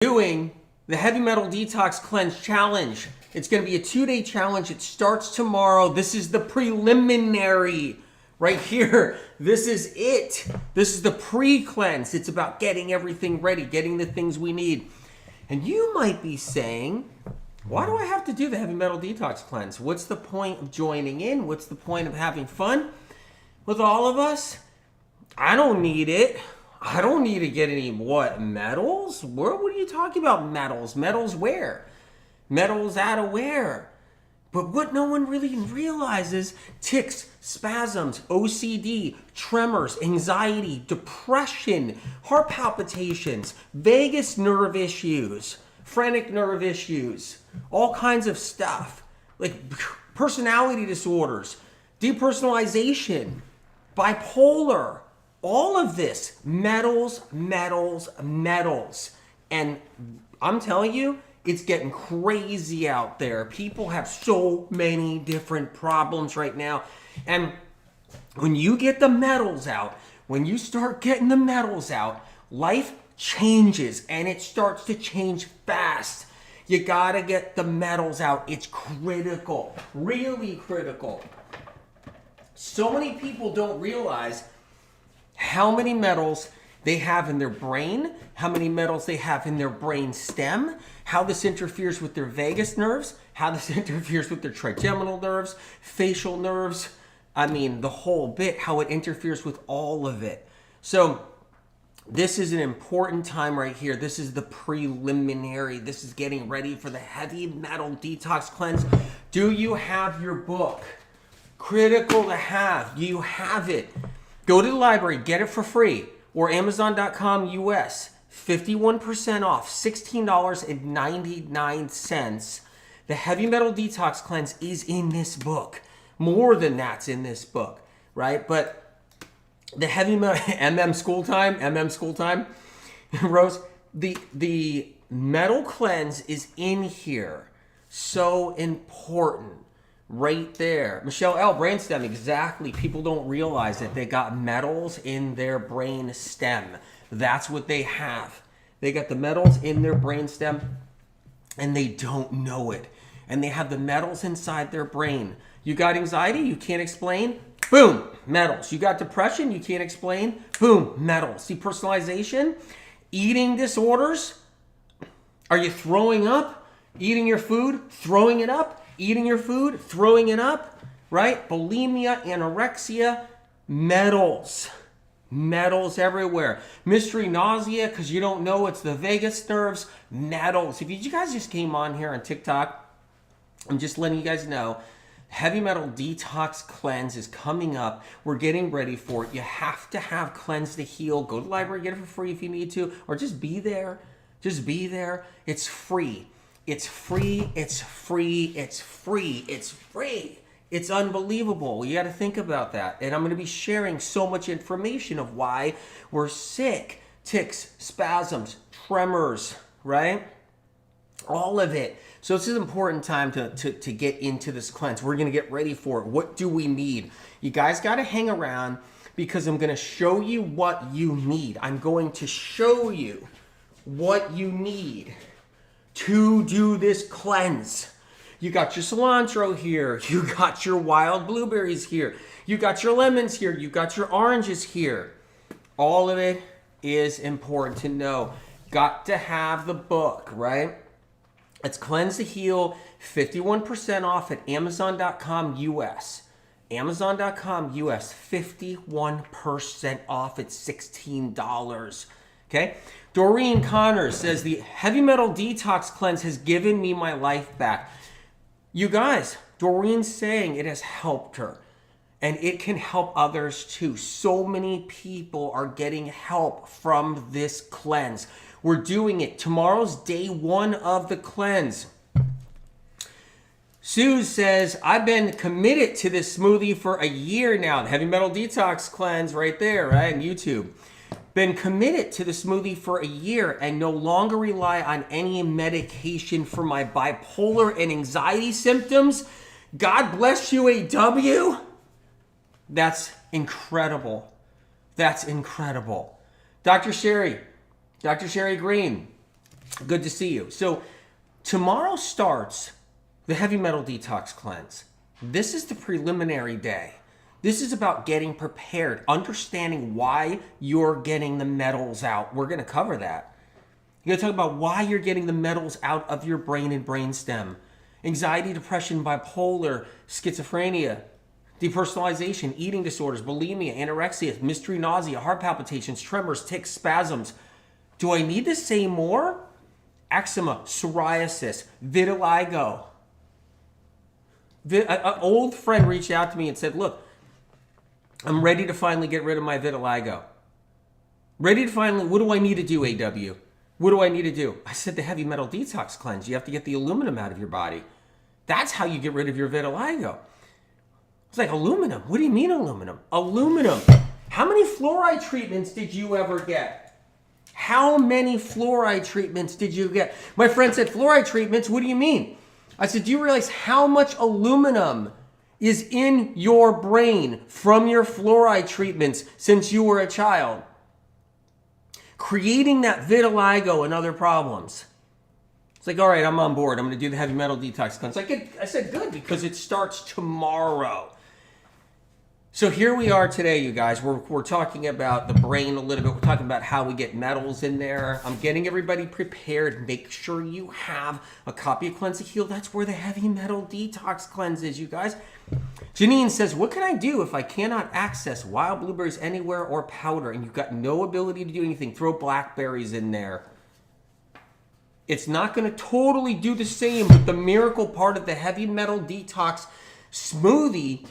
doing the Heavy Metal Detox Cleanse Challenge. It's going to be a 2-day challenge. It starts tomorrow. This is the preliminary right here. This is it. This is the pre-cleanse. It's about getting everything ready, getting the things we need. And you might be saying, why do I have to do the Heavy Metal Detox Cleanse? What's the point of joining in? What's the point of having fun with all of us? I don't need it. I don't need to get any, metals? What are you talking about, metals? Metals where? Metals out of where? But what no one really realizes, tics, spasms, OCD, tremors, anxiety, depression, heart palpitations, vagus nerve issues, phrenic nerve issues, all kinds of stuff, like personality disorders, depersonalization, bipolar, all of this, metals. And I'm telling you, it's getting crazy out there. People have so many different problems right now. And when you get the metals out, when you start getting the metals out, life changes and it starts to change fast. You gotta get the metals out. It's critical, really critical. So many people don't realize how many metals they have in their brain, how many metals they have in their brain stem, how this interferes with their vagus nerves, how this interferes with their trigeminal nerves, facial nerves, the whole bit, how it interferes with all of it. So this is an important time right here. This is the preliminary. This is getting ready for the Heavy Metal Detox Cleanse. Do you have your book? Critical to have. Do you have it? Go to the library, get it for free, or Amazon.com US, 51% off, $16.99. The Heavy Metal Detox Cleanse is in this book. More than that's in this book, right? But the Heavy Metal, MM school time, Rose, the metal cleanse is in here. So important. Right there. Michelle L. Brainstem, exactly. People don't realize that they got metals in their brain stem. That's what they have. They got the metals in their brain stem and they don't know it. And they have the metals inside their brain. You got anxiety, you can't explain? Boom, metals. You got depression, you can't explain? Boom, metals. Depersonalization, eating disorders. Are you throwing up? Eating your food, throwing it up? Eating your food, throwing it up, right? Bulimia, anorexia, metals. Metals everywhere. Mystery nausea, because you don't know it's the vagus nerves, metals. If you guys just came on here on TikTok, I'm just letting you guys know, Heavy Metal Detox Cleanse is coming up. We're getting ready for it. You have to have Cleanse to Heal. Go to the library, get it for free if you need to, or just be there. Just be there. It's free. It's free, it's free, it's free, it's free. It's unbelievable. You got to think about that. And I'm going to be sharing so much information of why we're sick. Tics, spasms, tremors, right? All of it. So this is an important time to get into this cleanse. We're going to get ready for it. What do we need? You guys got to hang around because I'm going to show you what you need. I'm going to show you what you need to do this cleanse. You got your cilantro here. You got your wild blueberries here. You got your lemons here. You got your oranges here. All of it is important to know. Got to have the book, right? It's Cleanse to Heal, 51% off at Amazon.com US. Amazon.com US, 51% off at $16. Okay? Doreen Connors says, the Heavy Metal Detox Cleanse has given me my life back. You guys, Doreen's saying it has helped her. And it can help others too. So many people are getting help from this cleanse. We're doing it. Tomorrow's day 1 of the cleanse. Sue says, I've been committed to this smoothie for a year now. The Heavy Metal Detox Cleanse right there, right, on YouTube. Been committed to the smoothie for a year and no longer rely on any medication for my bipolar and anxiety symptoms. God bless you, AW. That's incredible. That's incredible. Dr. Sherry Green, Good to see you. So tomorrow starts the heavy metal detox cleanse. This is the preliminary day. This is about getting prepared, understanding why you're getting the metals out. We're going to cover that. You're going to talk about why you're getting the metals out of your brain and brainstem. Anxiety, depression, bipolar, schizophrenia, depersonalization, eating disorders, bulimia, anorexia, mystery nausea, heart palpitations, tremors, tics, spasms. Do I need to say more? Eczema, psoriasis, vitiligo. An old friend reached out to me and said, look, I'm ready to finally get rid of my vitiligo. Ready to finally, what do I need to do, AW? What do I need to do? I said the heavy metal detox cleanse. You have to get the aluminum out of your body. That's how you get rid of your vitiligo. It's like, aluminum? What do you mean aluminum? Aluminum. How many fluoride treatments did you ever get? How many fluoride treatments did you get? My friend said, fluoride treatments? What do you mean? I said, do you realize how much aluminum is in your brain from your fluoride treatments since you were a child? Creating that vitiligo and other problems. It's like, all right, I'm on board. I'm going to do the heavy metal detox cleanse. I said, good, because it starts tomorrow. So here we are today, you guys. We're talking about the brain a little bit. We're talking about how we get metals in there. I'm getting everybody prepared. Make sure you have a copy of Cleanse to Heal. That's where the heavy metal detox cleanse is, you guys. Janine says, what can I do if I cannot access wild blueberries anywhere or powder and you've got no ability to do anything? Throw blackberries in there. It's not going to totally do the same, but the miracle part of the heavy metal detox smoothie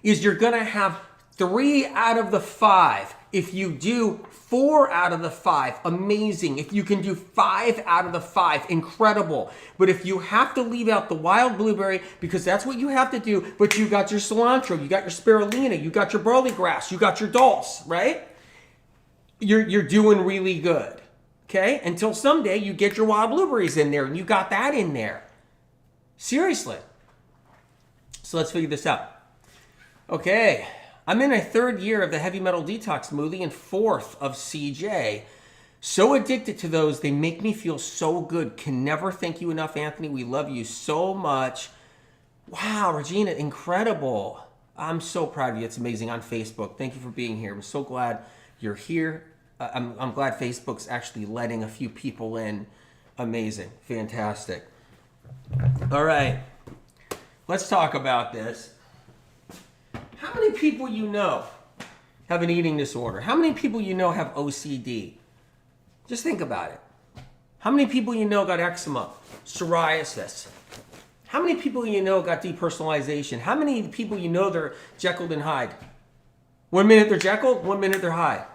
is you're going to have 3 out of the 5. If you do 4 out of the 5, amazing. If you can do 5 out of the 5, incredible. But if you have to leave out the wild blueberry, because that's what you have to do, but you got your cilantro, you got your spirulina, you got your barley grass, you got your dulse, right? You're doing really good, okay? Until someday you get your wild blueberries in there and you got that in there. Seriously. So let's figure this out. Okay, I'm in a 3rd year of the heavy metal detox smoothie and 4th of CJ. So addicted to those, they make me feel so good. Can never thank you enough, Anthony. We love you so much. Wow, Regina, incredible. I'm so proud of you. It's amazing on Facebook. Thank you for being here. I'm so glad you're here. I'm glad Facebook's actually letting a few people in. Amazing, fantastic. All right, let's talk about this. How many people you know have an eating disorder? How many people you know have OCD? Just think about it. How many people you know got eczema, psoriasis? How many people you know got depersonalization? How many people you know they're Jekyll and Hyde? 1 minute they're Jekyll, 1 minute they're Hyde.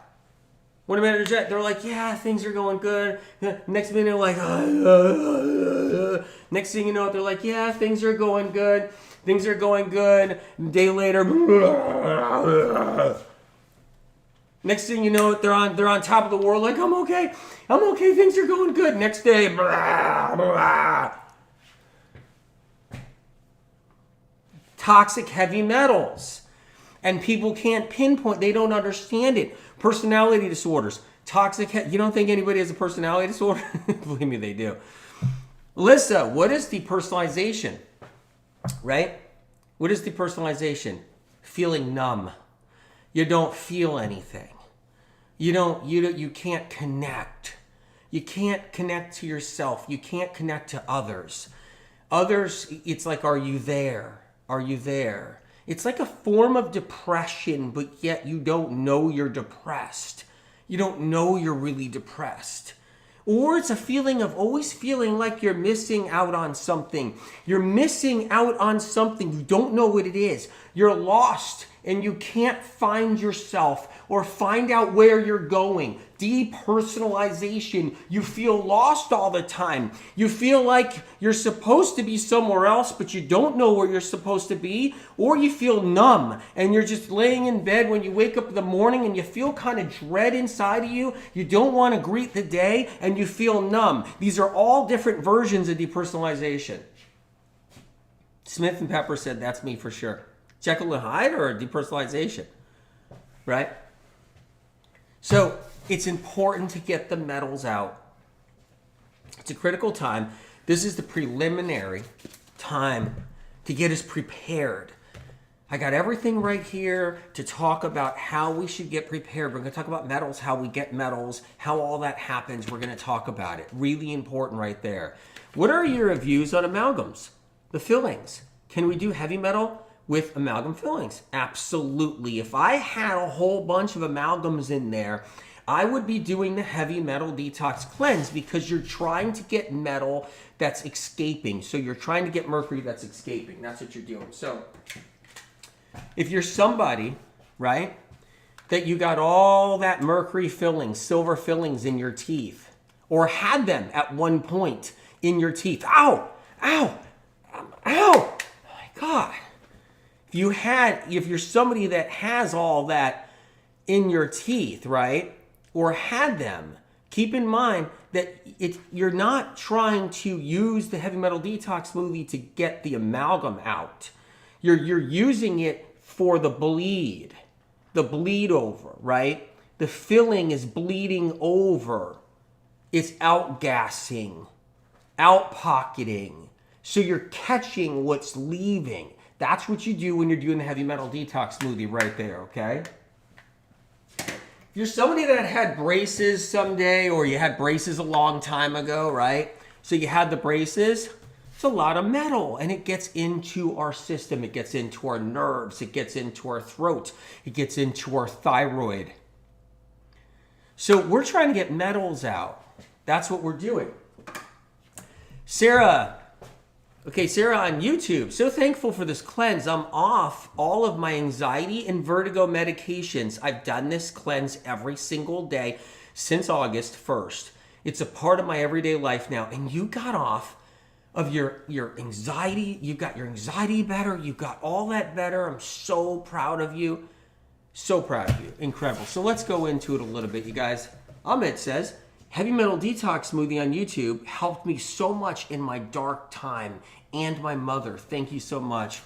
1 minute they're like, yeah, things are going good. Next minute they're like, next thing you know, they're like, yeah, things are going good. Things are going good. A day later, next thing you know, they're on top of the world. Like, I'm okay. Things are going good. Next day, toxic heavy metals, and people can't pinpoint. They don't understand it. Personality disorders, toxic. You don't think anybody has a personality disorder? Believe me, they do. Lisa, what is depersonalization? Right? What is depersonalization? Feeling numb. You don't feel anything. You can't connect. You can't connect to yourself. You can't connect to others. Others, it's like, are you there? Are you there? It's like a form of depression, but yet you don't know you're depressed. You don't know you're really depressed. Or it's a feeling of always feeling like you're missing out on something. You're missing out on something. You don't know what it is. You're lost and you can't find yourself or find out where you're going. Depersonalization. You feel lost all the time. You feel like you're supposed to be somewhere else, but you don't know where you're supposed to be. Or you feel numb and you're just laying in bed when you wake up in the morning and you feel kind of dread inside of you. You don't want to greet the day and you feel numb. These are all different versions of depersonalization. Smith and Pepper said that's me for sure. Jekyll and Hyde or depersonalization, right? So it's important to get the metals out. It's a critical time. This is the preliminary time to get us prepared. I got everything right here to talk about how we should get prepared. We're going to talk about metals, how we get metals, how all that happens. We're going to talk about it. Really important right there. What are your views on amalgams? The fillings. Can we do heavy metal with amalgam fillings? Absolutely. If I had a whole bunch of amalgams in there, I would be doing the heavy metal detox cleanse because you're trying to get metal that's escaping. So you're trying to get mercury that's escaping. That's what you're doing. So if you're somebody, right, that you got all that mercury fillings, silver fillings in your teeth, or had them at one point in your teeth. Ow! Ow! Ow! Oh my God. If you're somebody that has all that in your teeth, right, or had them, keep in mind that you're not trying to use the heavy metal detox smoothie to get the amalgam out. You're using it for the bleed over, right? The filling is bleeding over. It's outgassing, out-pocketing. So you're catching what's leaving. That's what you do when you're doing the heavy metal detox smoothie right there, okay? If you're somebody that had braces someday, or you had braces a long time ago, right? So you had the braces. It's a lot of metal, and it gets into our system. It gets into our nerves. It gets into our throat. It gets into our thyroid. So we're trying to get metals out. That's what we're doing. Sarah on YouTube. So thankful for this cleanse. I'm off all of my anxiety and vertigo medications. I've done this cleanse every single day since August 1st. It's a part of my everyday life now, and you got off of your anxiety. You got your anxiety better. You got all that better. I'm so proud of you. So proud of you. Incredible. So let's go into it a little bit, you guys. Ahmed says, Heavy Metal Detox Smoothie on YouTube helped me so much in my dark time, and my mother. Thank you so much.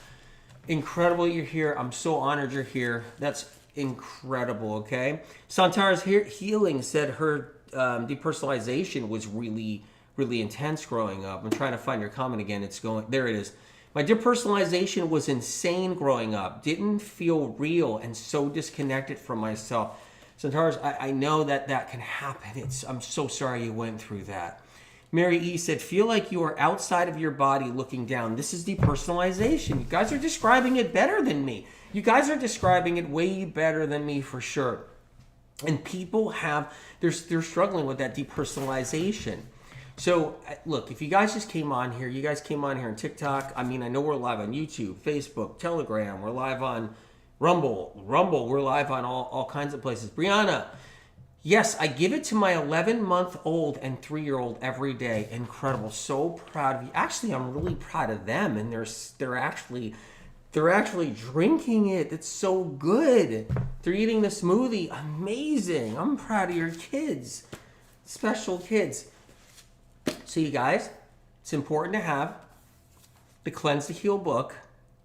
Incredible you're here. I'm so honored you're here. That's incredible, okay? Santara's Healing said her depersonalization was really intense growing up. I'm trying to find your comment again. It's going, there it is. My depersonalization was insane growing up. Didn't feel real and so disconnected from myself. Centaurs, I know that can happen. I'm so sorry you went through that. Mary E said, feel like you are outside of your body looking down. This is depersonalization. You guys are describing it better than me. You guys are describing it way better than me for sure. And people they're struggling with that depersonalization. So, look, if you guys just came on here, you guys came on here on TikTok. I mean, I know we're live on YouTube, Facebook, Telegram. We're live on Rumble, we're live on all kinds of places. Brianna, yes, I give it to my 11-month-old and 3-year-old every day. Incredible. So proud of you. Actually, I'm really proud of them, and they're actually drinking it. It's so good. They're eating the smoothie. Amazing. I'm proud of your kids. Special kids. So you guys, it's important to have the Cleanse to Heal book.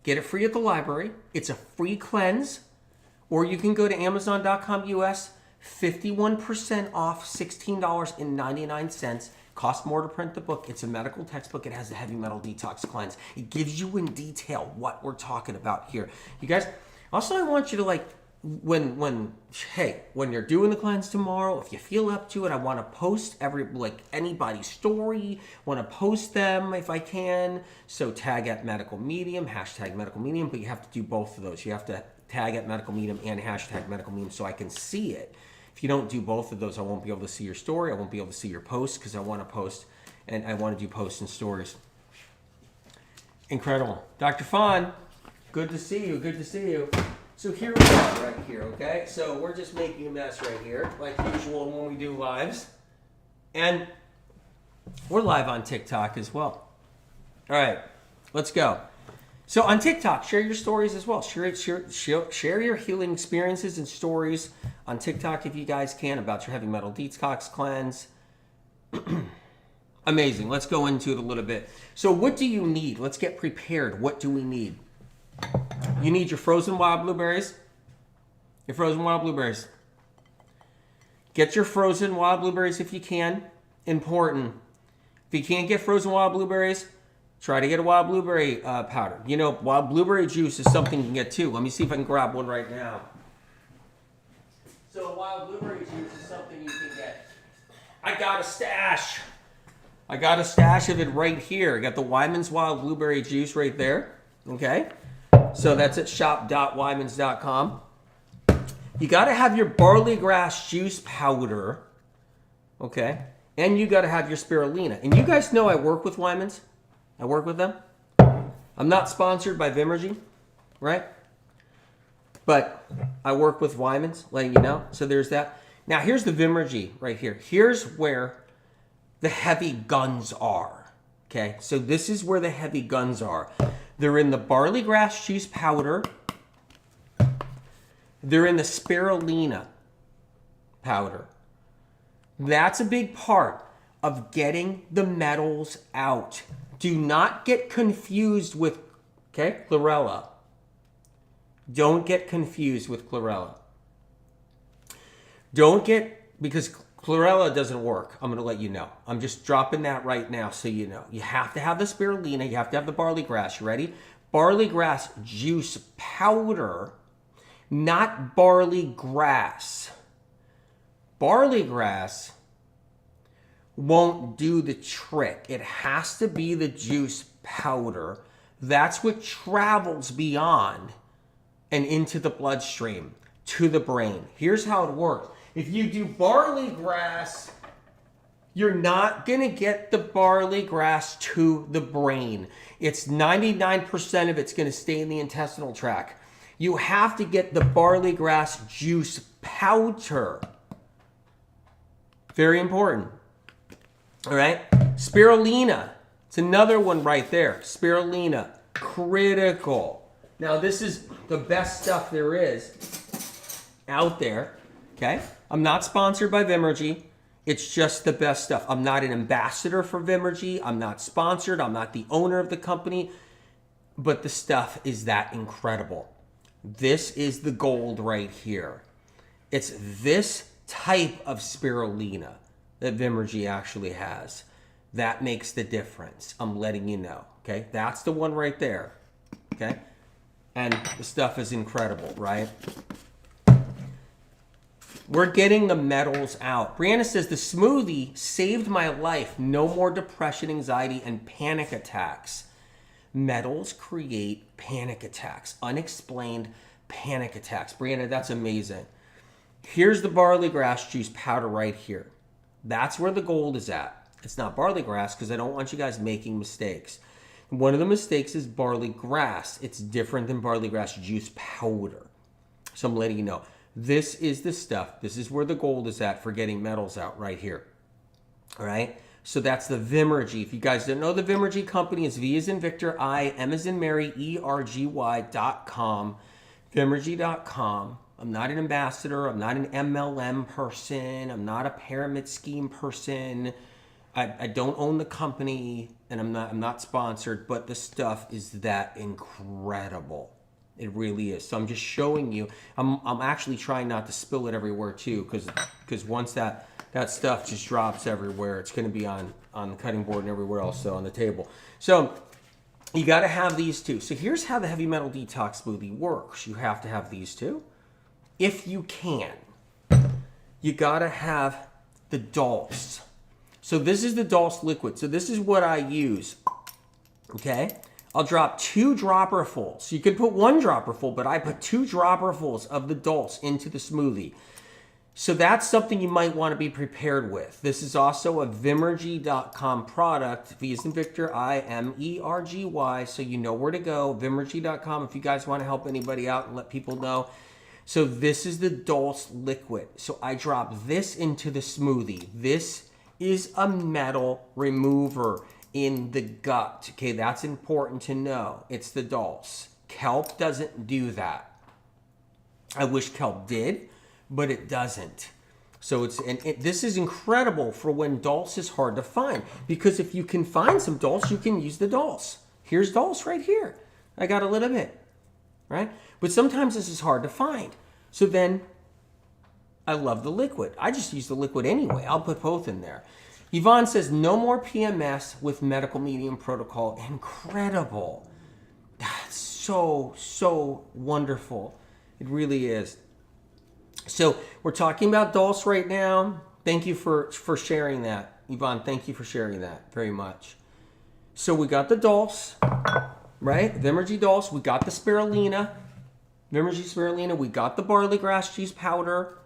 Get it free at the library. It's a free cleanse. Or you can go to Amazon.com US, 51% off, $16.99. Costs more to print the book. It's a medical textbook. It has the heavy metal detox cleanse. It gives you in detail what we're talking about here. You guys, also I want you to when you're doing the cleanse tomorrow, if you feel up to it, I want to post anybody's story, want to post them if I can. So tag at medical medium, hashtag medical medium, but you have to do both of those. You have to tag at medical medium and hashtag medical medium so I can see it. If you don't do both of those, I won't be able to see your story. I won't be able to see your post because I want to post and I want to do posts and stories. Incredible. Dr. Fawn, good to see you. Good to see you. So here we are right here, okay? So we're just making a mess right here, like usual when we do lives. And we're live on TikTok as well. All right, let's go. So on TikTok, share your stories as well. Share your healing experiences and stories on TikTok if you guys can about your heavy metal detox cleanse. Amazing. Let's go into it a little bit. So what do you need? Let's get prepared. What do we need? You need your frozen wild blueberries. Your frozen wild blueberries. Get your frozen wild blueberries if you can. Important. If you can't get frozen wild blueberries, try to get a wild blueberry powder. You know, wild blueberry juice is something you can get too. Let me see if I can grab one right now. So wild blueberry juice is something you can get. I got a stash. I got a stash of it right here. I got the Wyman's Wild Blueberry Juice right there. Okay? So that's at shop.wymans.com. You got to have your barley grass juice powder. Okay? And you got to have your spirulina. And you guys know I work with Wyman's. I work with them. I'm not sponsored by Vimergy, right? But I work with Wyman's, letting you know. So there's that. Now here's the Vimergy right here. Here's where the heavy guns are. Okay, so this is where the heavy guns are. They're in the barley grass juice powder. They're in the spirulina powder. That's a big part of getting the metals out. Do not get confused with, okay, chlorella. Don't get confused with chlorella. Don't get, because chlorella doesn't work. I'm going to let you know. I'm just dropping that right now so you know. You have to have the spirulina. You have to have the barley grass. You ready? Barley grass juice powder, not barley grass. Barley grass won't do the trick. It has to be the juice powder. That's what travels beyond and into the bloodstream, to the brain. Here's how it works. If you do barley grass, you're not going to get the barley grass to the brain. It's 99% of it's going to stay in the intestinal tract. You have to get the barley grass juice powder. Very important. All right? Spirulina. It's another one right there. Spirulina. Critical. Now, this is the best stuff there is out there. Okay? I'm not sponsored by Vimergy. It's just the best stuff. I'm not an ambassador for Vimergy. I'm not sponsored. I'm not the owner of the company. But the stuff is that incredible. This is the gold right here. It's this type of spirulina that Vimergy actually has. That makes the difference. I'm letting you know. Okay? That's the one right there. Okay? And the stuff is incredible, right? We're getting the metals out. Brianna says, the smoothie saved my life. No more depression, anxiety, and panic attacks. Metals create panic attacks. Unexplained panic attacks. Brianna, that's amazing. Here's the barley grass juice powder right here. That's where the gold is at. It's not barley grass because I don't want you guys making mistakes. One of the mistakes is barley grass. It's different than barley grass juice powder. So I'm letting you know. This is the stuff. This is where the gold is at for getting metals out right here. All right? So that's the Vimergy. If you guys don't know the Vimergy company, it's V as in Victor, I, M as in Mary, ERGY.com, Vimergy.com. I'm not an ambassador. I'm not an MLM person. I'm not a pyramid scheme person. I don't own the company, and I'm not sponsored, but the stuff is that incredible. It really is. So I'm just showing you. I'm actually trying not to spill it everywhere too, because once that stuff just drops everywhere, it's going to be on the cutting board and everywhere else, so on the table. So you got to have these two. So here's how the heavy metal detox smoothie works. You have to have these two. If you can, you got to have the Dulse. So this is the Dulse liquid. So this is what I use. Okay? I'll drop 2 dropperfuls. You could put 1 dropperful, but I put 2 dropperfuls of the Dulse into the smoothie. So that's something you might want to be prepared with. This is also a Vimergy.com product. V as in Victor, I-M-E-R-G-Y. So you know where to go. Vimergy.com if you guys want to help anybody out and let people know. So this is the Dulse liquid. So I drop this into the smoothie. This is a metal remover in the gut. Okay, that's important to know. It's the Dulse. Kelp doesn't do that. I wish kelp did, but it doesn't. So this is incredible for when Dulse is hard to find, because if you can find some Dulse, you can use the Dulse. Here's Dulse right here. I got a little bit, right? But sometimes this is hard to find. So then I love the liquid. I just use the liquid anyway. I'll put both in there. Yvonne says, no more PMS with medical medium protocol. Incredible. That's so wonderful. It really is. So we're talking about dulse right now. Thank you for sharing that. Yvonne, thank you for sharing that very much. So we got the dulse, right? Vimergy dulse. We got the spirulina. Vimergy spirulina. We got the barley grass juice powder.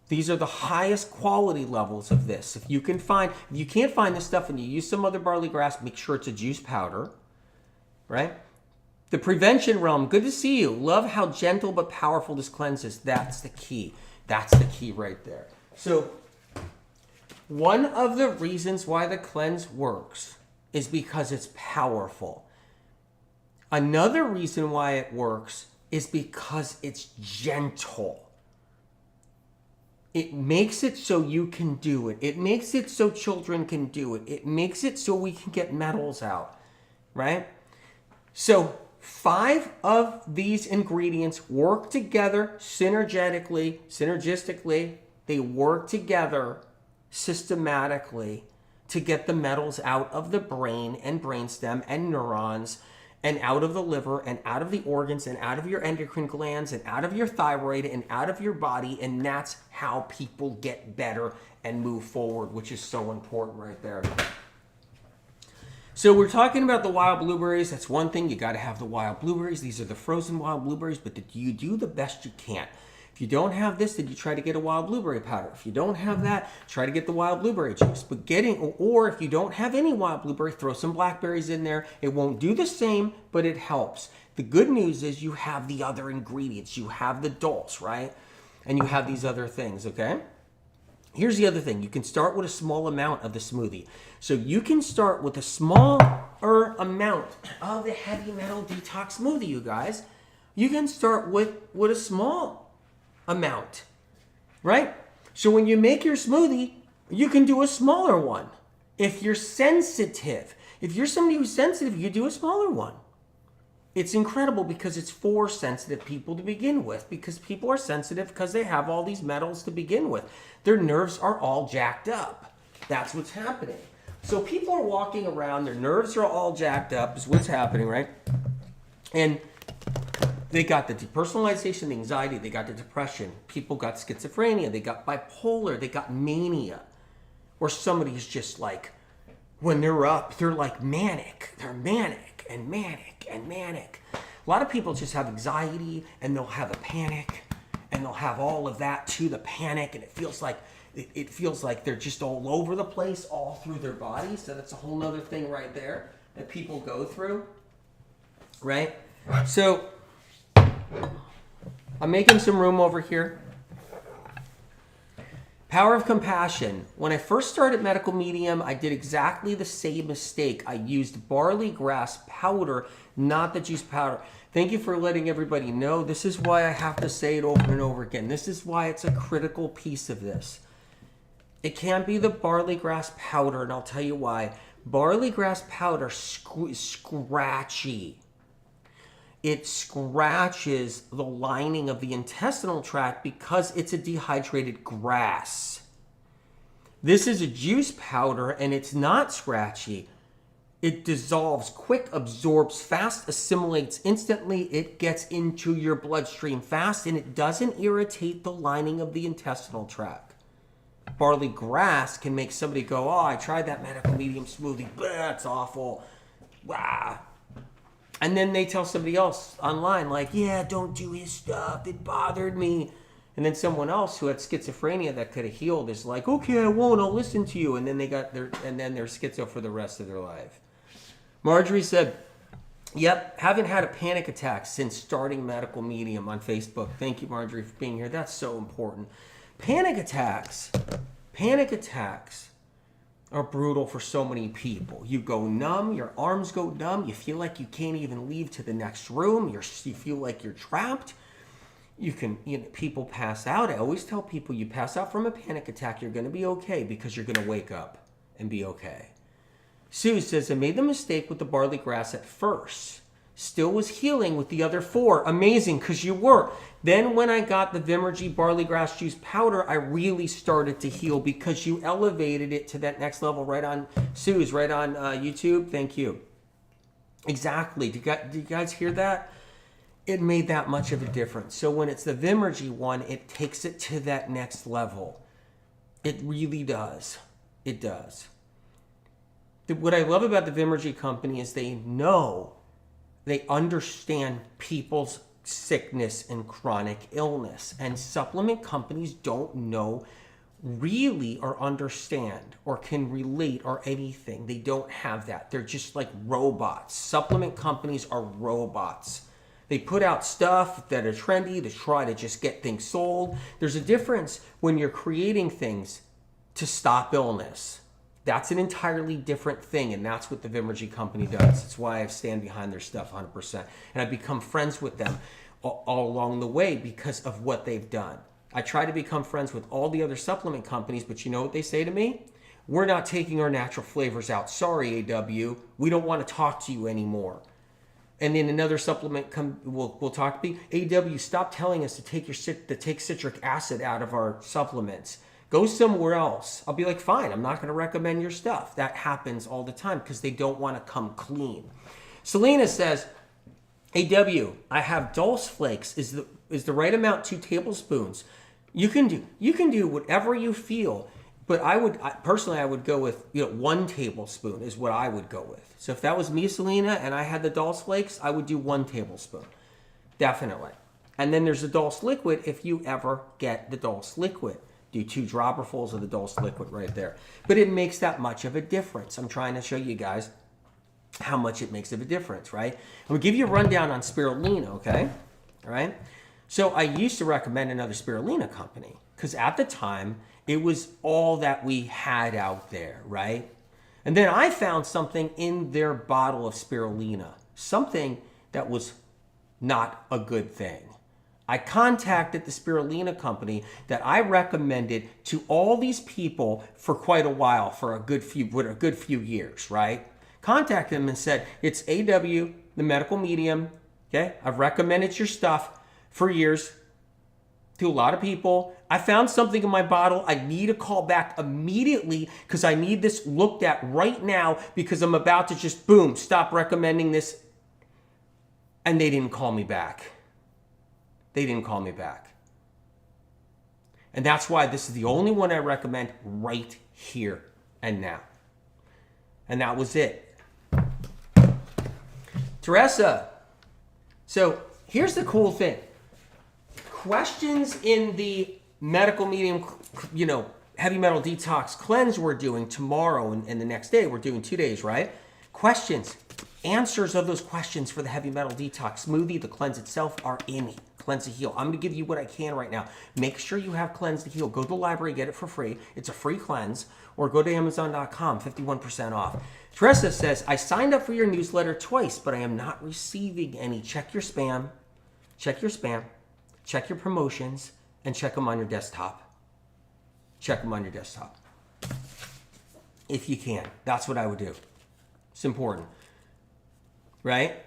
These are the highest quality levels of this. If you can't find this stuff and you use some other barley grass, make sure it's a juice powder, right? The prevention realm, good to see you. Love how gentle but powerful this cleanse is. That's the key. That's the key right there. So one of the reasons why the cleanse works is because it's powerful. Another reason why it works is because it's gentle. It makes it so you can do it. It makes it so children can do it. It makes it so we can get metals out, right? So 5 of these ingredients work together synergistically. They work together systematically to get the metals out of the brain and brainstem and neurons and out of the liver and out of the organs and out of your endocrine glands and out of your thyroid and out of your body. And that's how people get better and move forward, which is so important right there. So we're talking about the wild blueberries. That's one thing. You got to have the wild blueberries. These are the frozen wild blueberries, but you do the best you can. If you don't have this, then you try to get a wild blueberry powder. If you don't have that, try to get the wild blueberry juice. But or if you don't have any wild blueberry, throw some blackberries in there. It won't do the same, but it helps. The good news is you have the other ingredients. You have the dulse, right? And you have these other things, okay? Here's the other thing. You can start with a small amount of the smoothie. So you can start with a smaller amount of the heavy metal detox smoothie, you guys. You can start with a small amount, right? So when you make your smoothie, you can do a smaller one. If you're sensitive, if you're somebody who's sensitive, you do a smaller one. It's incredible because it's for sensitive people to begin with, because people are sensitive because they have all these metals to begin with. Their nerves are all jacked up. That's what's happening. So people are walking around, their nerves are all jacked up is what's happening, right? And they got the depersonalization, the anxiety, they got the depression. People got schizophrenia, they got bipolar, they got mania. Or somebody's just like, when they're up, they're like manic. They're manic and manic and manic. A lot of people just have anxiety and they'll have a panic and they'll have all of that to the panic, and it feels like they're just all over the place, all through their body. So that's a whole nother thing right there that people go through, right? So I'm making some room over here. Power of compassion. When I first started medical medium, I did exactly the same mistake. I used barley grass powder, not the juice powder. Thank you for letting everybody know. This is why I have to say it over and over again. This is why it's a critical piece of this. It can't be the barley grass powder, and I'll tell you why. Barley grass powder is scratchy. It scratches the lining of the intestinal tract because it's a dehydrated grass. This is a juice powder and it's not scratchy. It dissolves quick, absorbs fast, assimilates instantly. It gets into your bloodstream fast, and it doesn't irritate the lining of the intestinal tract. Barley grass can make somebody go, oh, I tried that medical medium smoothie. That's awful. Wow. And then they tell somebody else online, like, yeah, don't do his stuff. It bothered me. And then someone else who had schizophrenia that could have healed is like, okay, I won't. I'll listen to you. And then they're schizo for the rest of their life. Marjorie said, yep, haven't had a panic attack since starting medical medium on Facebook. Thank you, Marjorie, for being here. That's so important. Panic attacks are brutal for so many people. You go numb, your arms go numb, you feel like you can't even leave to the next room, you feel like you're trapped. People pass out. I always tell people, you pass out from a panic attack, you're going to be okay because you're going to wake up and be okay. Sue says, I made the mistake with the barley grass at first. Still was healing with the other 4. Amazing, because you were. Then when I got the Vimergy barley grass juice powder, I really started to heal because you elevated it to that next level. Right on, Suze, right on YouTube. Thank you. Exactly. Do you guys hear that? It made that much of a difference. So when it's the Vimergy one, it takes it to that next level. It really does. It does. What I love about the Vimergy company is they understand people's sickness and chronic illness. And supplement companies don't know really or understand or can relate or anything. They don't have that. They're just like robots. Supplement companies are robots. They put out stuff that are trendy to try to just get things sold. There's a difference when you're creating things to stop illness. That's an entirely different thing, and that's what the Vimergy company does. That's why I stand behind their stuff 100%. And I've become friends with them all along the way because of what they've done. I try to become friends with all the other supplement companies, but you know what they say to me? We're not taking our natural flavors out. Sorry, AW. We don't want to talk to you anymore. And then another supplement will talk to me. AW, stop telling us to take citric acid out of our supplements. Go somewhere else. I'll be like, fine, I'm not going to recommend your stuff. That happens all the time because they don't want to come clean. Selena says, AW, I have Dulce Flakes. Is the right amount 2 tablespoons? You can do whatever you feel, but I would go with 1 tablespoon is what I would go with. So if that was me, Selena, and I had the Dulce Flakes, I would do 1 tablespoon, definitely. And then there's the Dulce Liquid. If you ever get the Dulce Liquid, do 2 dropperfuls of the Dulce Liquid right there. But it makes that much of a difference. I'm trying to show you guys how much it makes of a difference, right? I'm going to give you a rundown on Spirulina, okay? All right? So I used to recommend another Spirulina company because at the time, it was all that we had out there, right? And then I found something in their bottle of Spirulina, something that was not a good thing. I contacted the Spirulina company that I recommended to all these people for quite a while, for a good few years, right? Contacted them and said, it's AW, the medical medium, okay? I've recommended your stuff for years to a lot of people. I found something in my bottle. I need a call back immediately because I need this looked at right now because I'm about to just, boom, stop recommending this. And they didn't call me back. They didn't call me back. And that's why this is the only one I recommend right here and now. And that was it. Teresa. So here's the cool thing. Questions in the medical medium, heavy metal detox cleanse we're doing tomorrow and the next day. We're doing 2 days, right? Questions. Answers of those questions for the heavy metal detox smoothie, the cleanse itself, are in Cleanse to Heal. I'm going to give you what I can right now. Make sure you have Cleanse to Heal. Go to the library, get it for free. It's a free cleanse. Or go to Amazon.com, 51% off. Teresa says, I signed up for your newsletter twice, but I am not receiving any. Check your spam. Check your spam. Check your promotions. And check them on your desktop. Check them on your desktop. If you can. That's what I would do. It's important. Right?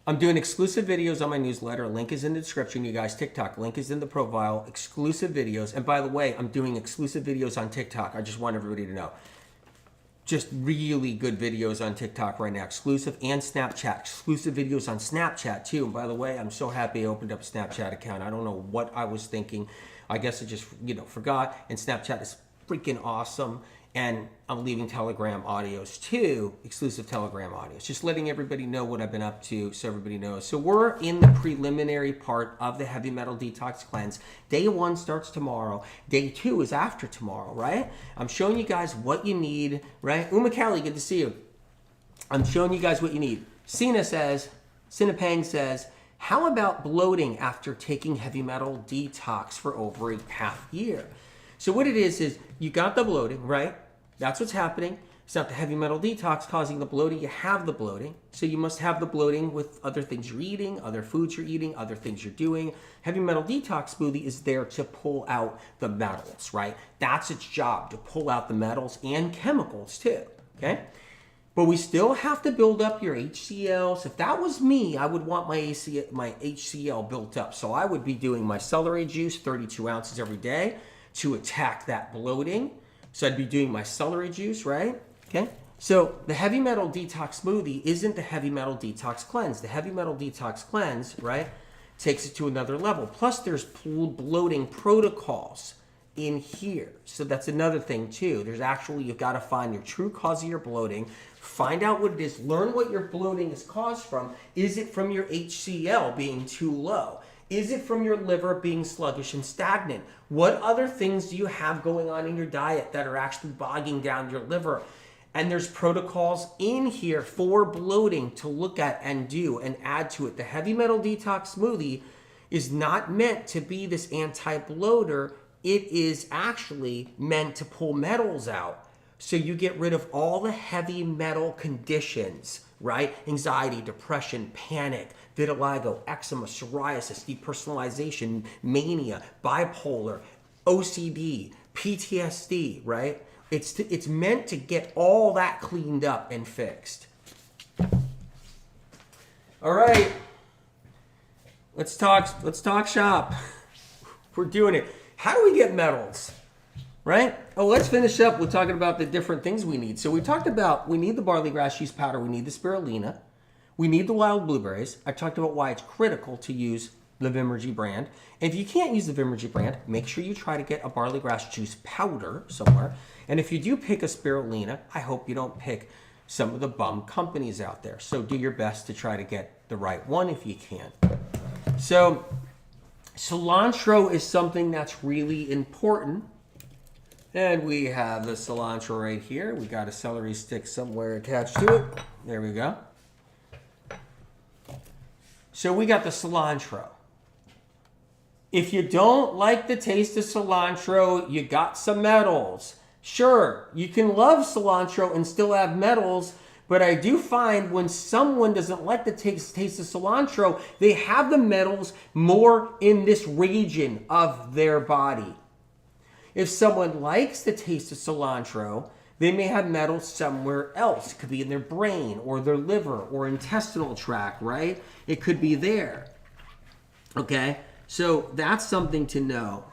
I'm doing exclusive videos on my newsletter. Link is in the description, you guys. TikTok, link is in the profile. Exclusive videos. And by the way, I'm doing exclusive videos on TikTok. I just want everybody to know. Just really good videos on TikTok right now. Exclusive and Snapchat. Exclusive videos on Snapchat too. And by the way, I'm so happy I opened up a Snapchat account. I don't know what I was thinking. I guess I just, forgot. And Snapchat is freaking awesome. And I'm leaving Telegram audios too, exclusive Telegram audios. Just letting everybody know what I've been up to so everybody knows. So we're in the preliminary part of the heavy metal detox cleanse. Day 1 starts tomorrow. Day 2 is after tomorrow, right? I'm showing you guys what you need, right? Uma Kelly, good to see you. I'm showing you guys what you need. Sina Pang says, how about bloating after taking heavy metal detox for over a half year? So what it is you got the bloating, right? That's what's happening. It's not the heavy metal detox causing the bloating. You have the bloating. So you must have the bloating with other things you're eating, other foods you're eating, other things you're doing. Heavy metal detox smoothie is there to pull out the metals, right? That's its job, to pull out the metals and chemicals too, okay? But we still have to build up your HCl. So if that was me, I would want my HCl built up. So I would be doing my celery juice, 32 ounces every day to attack that bloating. So I'd be doing my celery juice, right? Okay. So the heavy metal detox smoothie isn't the heavy metal detox cleanse. The heavy metal detox cleanse, right, takes it to another level. Plus there's bloating protocols in here. So that's another thing too. There's actually, you've got to find your true cause of your bloating, find out what it is, learn what your bloating is caused from. Is it from your HCl being too low? Is it from your liver being sluggish and stagnant? What other things do you have going on in your diet that are actually bogging down your liver? And there's protocols in here for bloating to look at and do and add to it. The heavy metal detox smoothie is not meant to be this anti-bloater. It is actually meant to pull metals out. So you get rid of all the heavy metal conditions, right? Anxiety, depression, panic, vitiligo, eczema, psoriasis, depersonalization, mania, bipolar, OCD, PTSD, right? It's meant to get all that cleaned up and fixed. All right. Let's talk shop. We're doing it. How do we get metals? Right? Oh, let's finish up with talking about the different things we need. So we talked about we need the barley grass juice powder, we need the spirulina, we need the wild blueberries. I talked about why it's critical to use the Vimergy brand. And if you can't use the Vimergy brand, make sure you try to get a barley grass juice powder somewhere. And if you do pick a spirulina, I hope you don't pick some of the bum companies out there. So do your best to try to get the right one if you can. So cilantro is something that's really important. And we have the cilantro right here. We got a celery stick somewhere attached to it. There we go. So we got the cilantro. If you don't like the taste of cilantro, you got some metals. Sure, you can love cilantro and still have metals, but I do find when someone doesn't like the taste of cilantro, they have the metals more in this region of their body. If someone likes the taste of cilantro, they may have metals somewhere else. It could be in their brain or their liver or intestinal tract, right? It could be there. Okay? So that's something to know.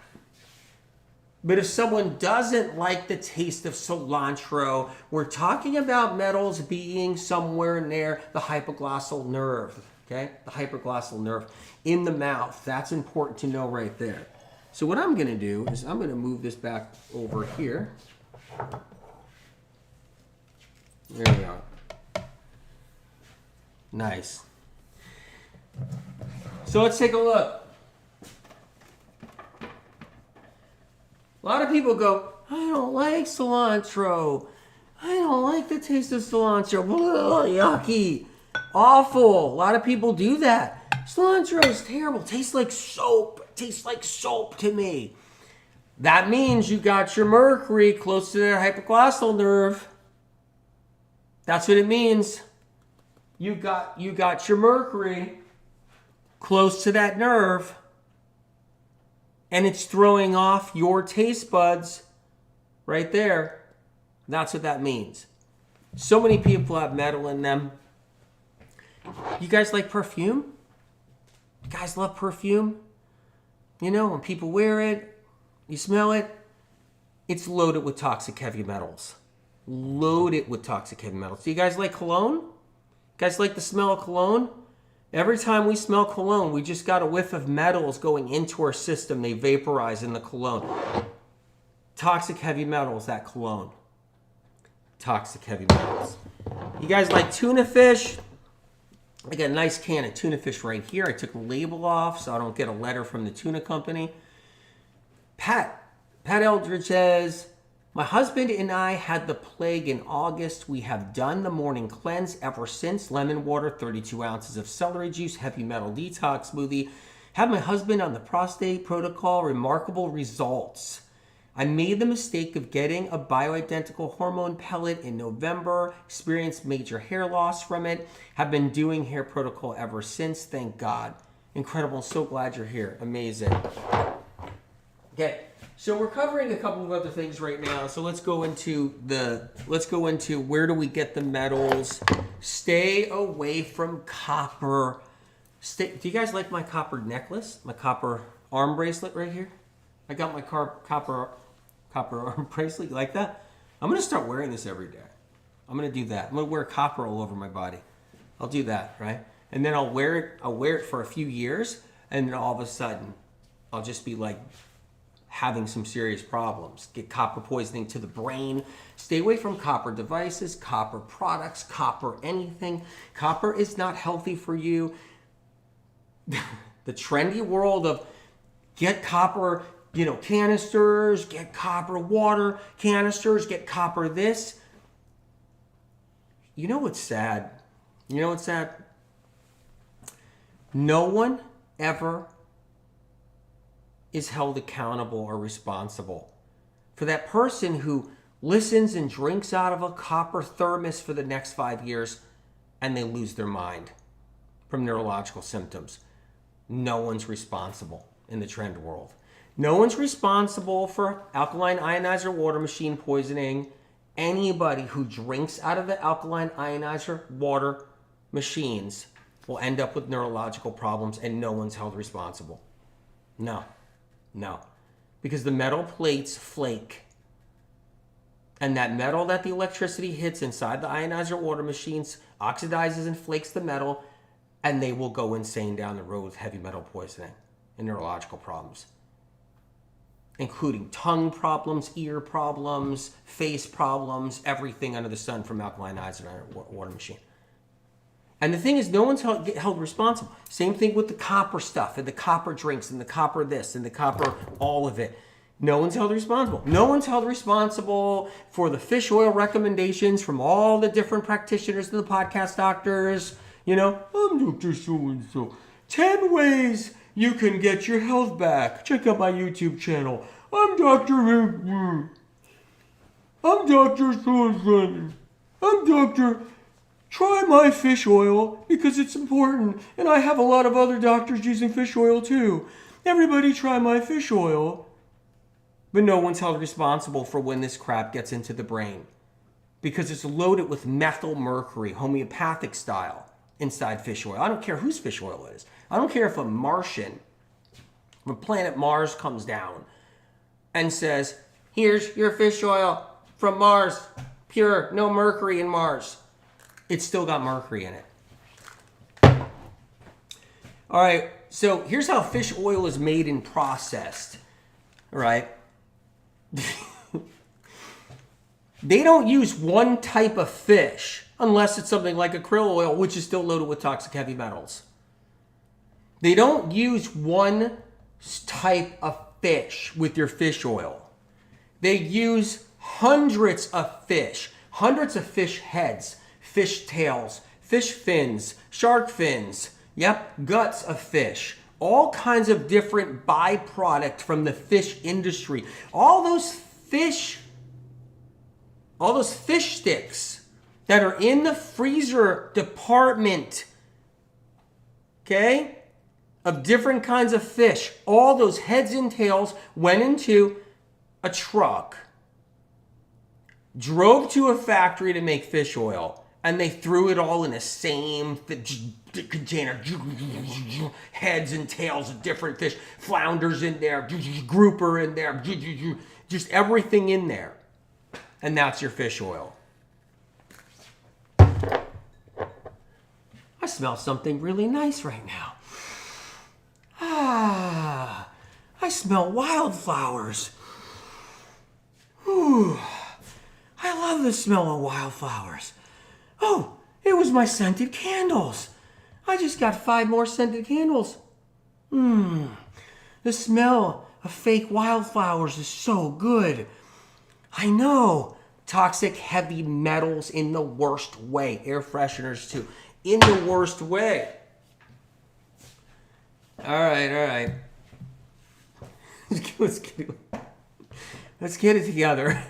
But if someone doesn't like the taste of cilantro, we're talking about metals being somewhere near the hypoglossal nerve. Okay? The hypoglossal nerve in the mouth. That's important to know right there. So what I'm going to do is I'm going to move this back over here. There we are. Nice. So let's take a look. A lot of people go, I don't like cilantro. I don't like the taste of cilantro. Ugh, yucky. Awful. A lot of people do that. Cilantro is terrible. Tastes like soap. Tastes like soap to me. That means you got your mercury close to the hypoglossal nerve. That's what it means. You got your mercury close to that nerve, and it's throwing off your taste buds right there. That's what that means. So many people have metal in them. You guys like perfume? You guys love perfume? You know, when people wear it, you smell it, it's loaded with toxic heavy metals. Loaded with toxic heavy metals. Do you guys like cologne? You guys like the smell of cologne? Every time we smell cologne, we just got a whiff of metals going into our system. They vaporize in the cologne. Toxic heavy metals, that cologne. Toxic heavy metals. You guys like tuna fish? I got a nice can of tuna fish right here. I took the label off so I don't get a letter from the tuna company. Pat Eldridge says, my husband and I had the plague in August. We have done the morning cleanse ever since. Lemon water, 32 ounces of celery juice, heavy metal detox smoothie. Had my husband on the prostate protocol. Remarkable results. I made the mistake of getting a bioidentical hormone pellet in November. Experienced major hair loss from it. Have been doing hair protocol ever since. Thank God. Incredible. So glad you're here. Amazing. Okay. So we're covering a couple of other things right now. So let's go into where do we get the metals? Stay away from copper. Do you guys like my copper necklace? My copper arm bracelet right here? I got my copper arm bracelet. You like that? I'm going to start wearing this every day. I'm going to do that. I'm going to wear copper all over my body. I'll do that, right? And then I'll wear it for a few years, and then all of a sudden I'll just be like having some serious problems. Get copper poisoning to the brain. Stay away from copper devices, copper products, copper anything. Copper is not healthy for you. The trendy world of get copper, canisters, get copper water canisters, get copper this. You know what's sad? No one ever is held accountable or responsible for that person who listens and drinks out of a copper thermos for the next 5 years and they lose their mind from neurological symptoms. No one's responsible in the trend world. No one's responsible for alkaline ionizer water machine poisoning. Anybody who drinks out of the alkaline ionizer water machines will end up with neurological problems, and no one's held responsible. No. Because the metal plates flake. And that metal that the electricity hits inside the ionizer water machines oxidizes and flakes the metal, and they will go insane down the road with heavy metal poisoning and neurological problems, including tongue problems, ear problems, face problems, everything under the sun from alkaline ionizer water machine. And the thing is, no one's held responsible. Same thing with the copper stuff and the copper drinks and the copper this and the copper all of it. No one's held responsible. No one's held responsible for the fish oil recommendations from all the different practitioners and the podcast doctors. I'm Dr. So-and-so. 10 ways you can get your health back. Check out my YouTube channel. I'm Dr. So-and-so. I'm Dr. Try my fish oil because it's important. And I have a lot of other doctors using fish oil too. Everybody try my fish oil. But no one's held responsible for when this crap gets into the brain, because it's loaded with methyl mercury, homeopathic style, inside fish oil. I don't care whose fish oil it is. I don't care if a Martian from planet Mars comes down and says, here's your fish oil from Mars, pure, no mercury in Mars. It's still got mercury in it. All right, so here's how fish oil is made and processed. All right. They don't use one type of fish unless it's something like krill oil, which is still loaded with toxic heavy metals. They don't use one type of fish with your fish oil. They use hundreds of fish heads, fish tails, fish fins, shark fins, guts of fish, all kinds of different byproduct from the fish industry. All those fish sticks that are in the freezer department, okay, of different kinds of fish, all those heads and tails went into a truck, drove to a factory to make fish oil, and they threw it all in the same container. Heads and tails of different fish. Flounders in there. Grouper in there. Just everything in there. And that's your fish oil. I smell something really nice right now. I smell wildflowers. Ooh, I love the smell of wildflowers. Oh, it was my scented candles. I just got 5 more scented candles. The smell of fake wildflowers is so good. I know. Toxic heavy metals in the worst way. Air fresheners too. In the worst way. All right. Let's get it together.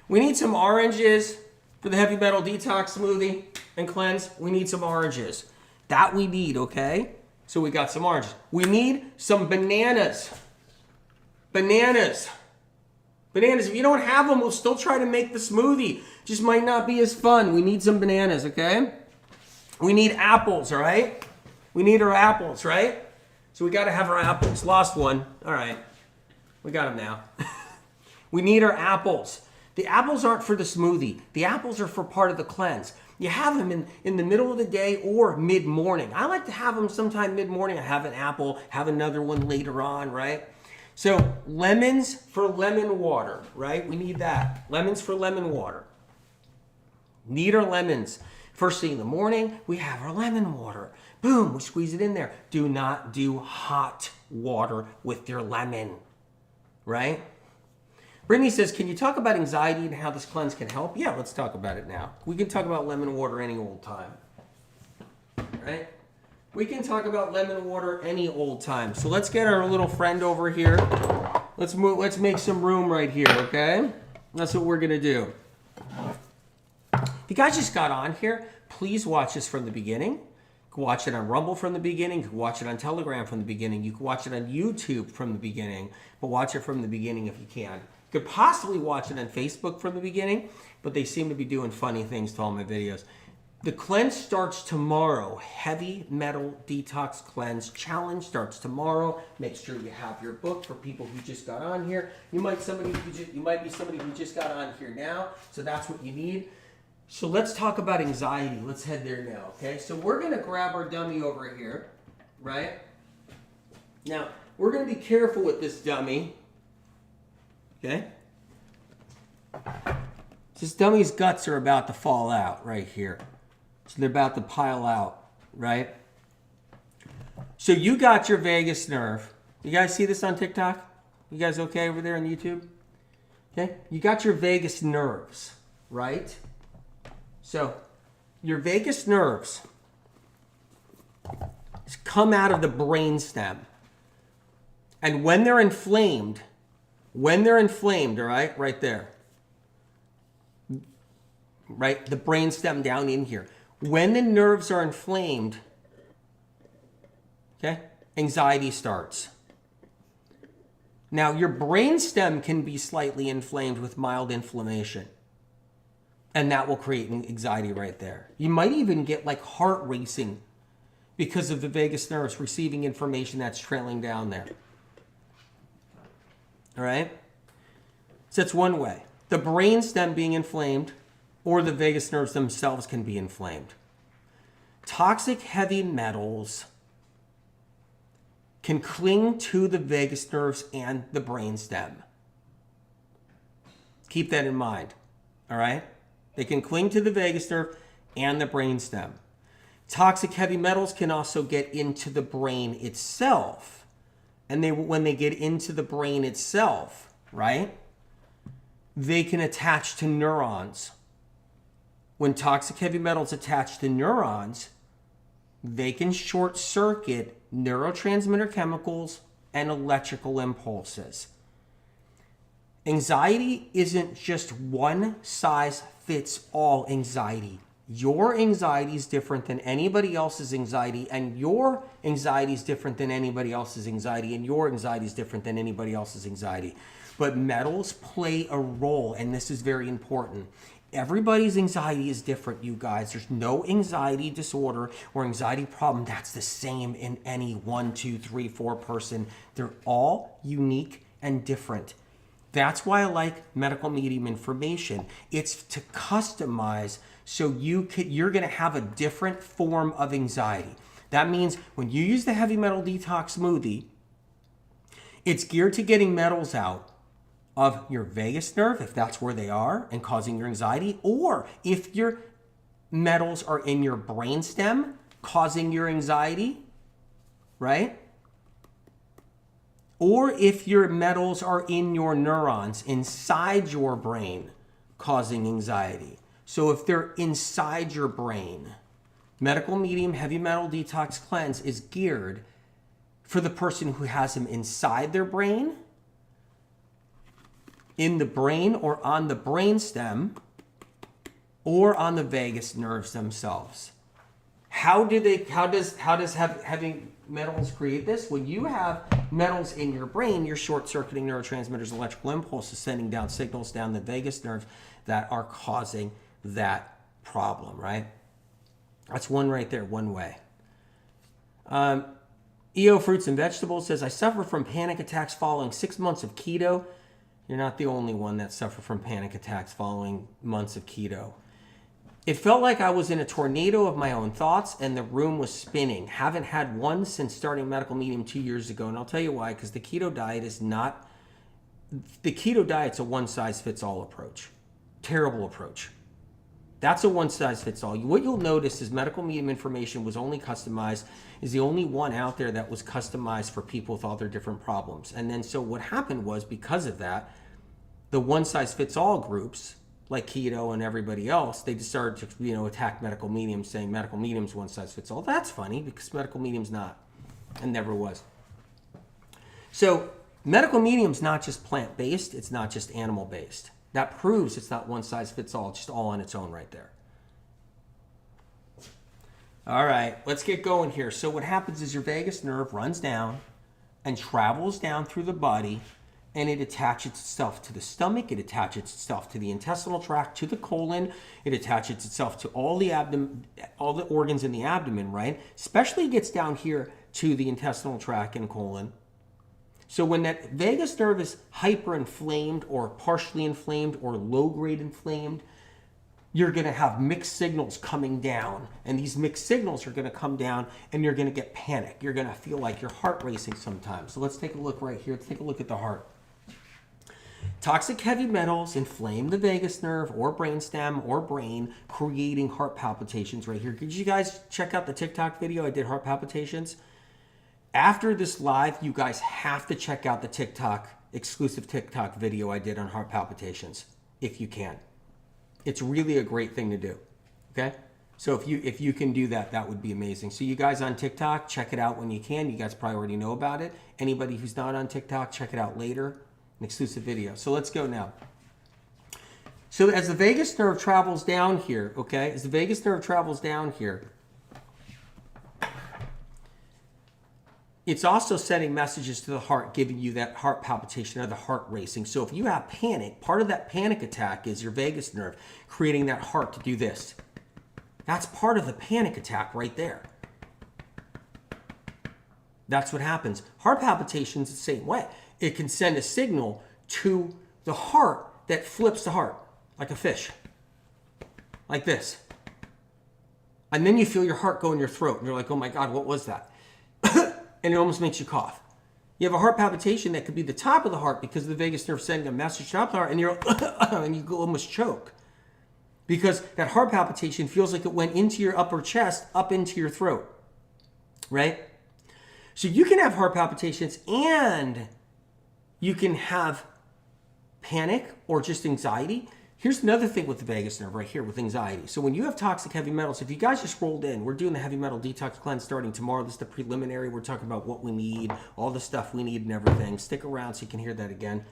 We need some oranges for the heavy metal detox smoothie and cleanse. We need some oranges. That we need, okay? So we got some oranges. We need some bananas. Bananas. Bananas, if you don't have them, we'll still try to make the smoothie. Just might not be as fun. We need some bananas, okay? We need apples, all right? We need our apples, right? So we got to have our apples. Lost one. All right. We got them now. We need our apples. The apples aren't for the smoothie. The apples are for part of the cleanse. You have them in the middle of the day or mid-morning. I like to have them sometime mid-morning. I have an apple, have another one later on, right? So lemons for lemon water, right? We need that. Lemons for lemon water. Need our lemons. First thing in the morning, we have our lemon water. Boom, we squeeze it in there. Do not do hot water with your lemon, right? Brittany says, can you talk about anxiety and how this cleanse can help? Yeah, let's talk about it now. We can talk about lemon water any old time, right? We can talk about lemon water any old time. So let's get our little friend over here. Let's make some room right here, okay? That's what we're gonna do. If you guys just got on here, please watch this from the beginning. You can watch it on Rumble from the beginning. You can watch it on Telegram from the beginning. You can watch it on YouTube from the beginning, but watch it from the beginning if you can. You could possibly watch it on Facebook from the beginning, but they seem to be doing funny things to all my videos. The cleanse starts tomorrow. Heavy Metal Detox Cleanse Challenge starts tomorrow. Make sure you have your book for people who just got on here. You might be somebody who just got on here now, so that's what you need. So let's talk about anxiety. Let's head there now, okay? So we're going to grab our dummy over here, right? Now, we're going to be careful with this dummy, okay? This dummy's guts are about to fall out right here. So they're about to pile out, right? So you got your vagus nerve. You guys see this on TikTok? You guys okay over there on YouTube? Okay? You got your vagus nerves, right? So your vagus nerves come out of the brainstem. And when they're inflamed, all right, right there, right, the brainstem down in here. When the nerves are inflamed, okay, anxiety starts. Now, your brainstem can be slightly inflamed with mild inflammation, and that will create anxiety right there. You might even get like heart racing because of the vagus nerves receiving information that's trailing down there. All right? So that's one way. The brainstem being inflamed, or the vagus nerves themselves can be inflamed. Toxic heavy metals can cling to the vagus nerves and the brainstem. Keep that in mind, all right? They can cling to the vagus nerve and the brainstem. Toxic heavy metals can also get into the brain itself. And when they get into the brain itself, right, they can attach to neurons. When toxic heavy metals attach to neurons, they can short circuit neurotransmitter chemicals and electrical impulses. Anxiety isn't just one size fits all anxiety. Your anxiety is different than anybody else's anxiety, and your anxiety is different than anybody else's anxiety, and your anxiety is different than anybody else's anxiety. But metals play a role, and this is very important. Everybody's anxiety is different, you guys. There's no anxiety disorder or anxiety problem that's the same in any 1, 2, 3, 4 person. They're all unique and different. That's why I like medical medium information. It's to customize so you're going to have a different form of anxiety. That means when you use the heavy metal detox smoothie, it's geared to getting metals out of your vagus nerve, if that's where they are, and causing your anxiety, or if your metals are in your brainstem, causing your anxiety, right? Or if your metals are in your neurons, inside your brain, causing anxiety. So if they're inside your brain, medical medium heavy metal detox cleanse is geared for the person who has them inside their brain, in the brain or on the brainstem, or on the vagus nerves themselves. How does having metals create this? When you have metals in your brain, you're short-circuiting neurotransmitters, electrical impulses, sending down signals down the vagus nerve that are causing that problem, right? That's one right there, one way. EO Fruits and Vegetables says, I suffer from panic attacks following 6 months of keto. You're not the only one that suffered from panic attacks following months of keto. It felt like I was in a tornado of my own thoughts and the room was spinning. Haven't had one since starting Medical Medium 2 years ago. And I'll tell you why, because the keto diet is not, the keto diet's a one-size-fits-all approach. Terrible approach. That's a one-size-fits-all. What you'll notice is Medical Medium information was only customized, is the only one out there that was customized for people with all their different problems. And then so what happened was, because of that, the one-size-fits-all groups, like keto and everybody else, they just started to, attack Medical Medium, saying Medical Medium's one-size-fits-all. That's funny, because Medical Medium's not, and never was. So Medical Medium's not just plant-based, it's not just animal-based. That proves it's not one-size-fits-all, it's just all on its own right there. All right, let's get going here. So what happens is your vagus nerve runs down and travels down through the body, and it attaches itself to the stomach, it attaches itself to the intestinal tract, to the colon, it attaches itself to all the abdomen, all the organs in the abdomen, right? Especially gets down here to the intestinal tract and colon. So when that vagus nerve is hyperinflamed or partially inflamed or low-grade inflamed, you're going to have mixed signals coming down. And these mixed signals are going to come down and you're going to get panic. You're going to feel like your heart racing sometimes. So let's take a look right here. Let's take a look at the heart. Toxic heavy metals inflame the vagus nerve or brainstem or brain, creating heart palpitations right here. Did you guys check out the TikTok video? I did heart palpitations. After this live, you guys have to check out the exclusive TikTok video I did on heart palpitations, if you can. It's really a great thing to do, okay? So if you can do that, that would be amazing. So you guys on TikTok, check it out when you can. You guys probably already know about it. Anybody who's not on TikTok, check it out later, an exclusive video. So let's go now. So as the vagus nerve travels down here, okay, as the vagus nerve travels down here, it's also sending messages to the heart, giving you that heart palpitation or the heart racing. So if you have panic, part of that panic attack is your vagus nerve creating that heart to do this. That's part of the panic attack right there. That's what happens. Heart palpitations the same way. It can send a signal to the heart that flips the heart like a fish, like this. And then you feel your heart go in your throat and you're like, oh my God, what was that? And it almost makes you cough. You have a heart palpitation that could be the top of the heart because the vagus nerve sending a message to the top of the heart, and you're and you almost choke because that heart palpitation feels like it went into your upper chest, up into your throat, right? So you can have heart palpitations and you can have panic or just anxiety. Here's another thing with the vagus nerve right here with anxiety. So when you have toxic heavy metals, if you guys just rolled in, we're doing the heavy metal detox cleanse starting tomorrow. This is the preliminary. We're talking about what we need, all the stuff we need and everything. Stick around so you can hear that again.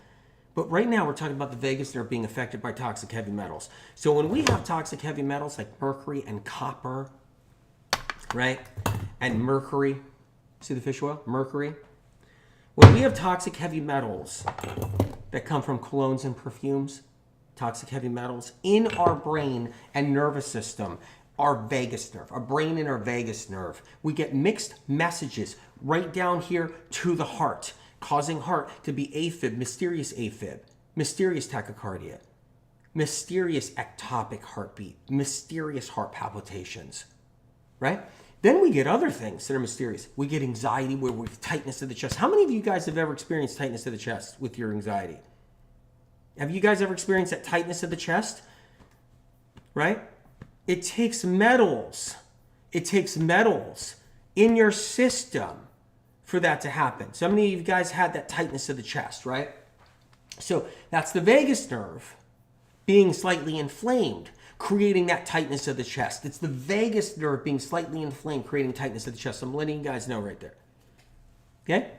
But right now we're talking about the vagus nerve being affected by toxic heavy metals. So when we have toxic heavy metals like mercury and copper, right? And mercury, see the fish oil? Mercury. When we have toxic heavy metals that come from colognes and perfumes, toxic heavy metals in our brain and nervous system, our vagus nerve, our brain and our vagus nerve, we get mixed messages right down here to the heart, causing heart to be AFib, mysterious tachycardia, mysterious ectopic heartbeat, mysterious heart palpitations, right? Then we get other things that are mysterious. We get anxiety where we have tightness of the chest. How many of you guys have ever experienced tightness of the chest with your anxiety? Have you guys ever experienced that tightness of the chest? Right? It takes metals. It takes metals in your system for that to happen. So many of you guys had that tightness of the chest, right? So that's the vagus nerve being slightly inflamed, creating that tightness of the chest. It's the vagus nerve being slightly inflamed, creating tightness of the chest. I'm letting you guys know right there. Okay?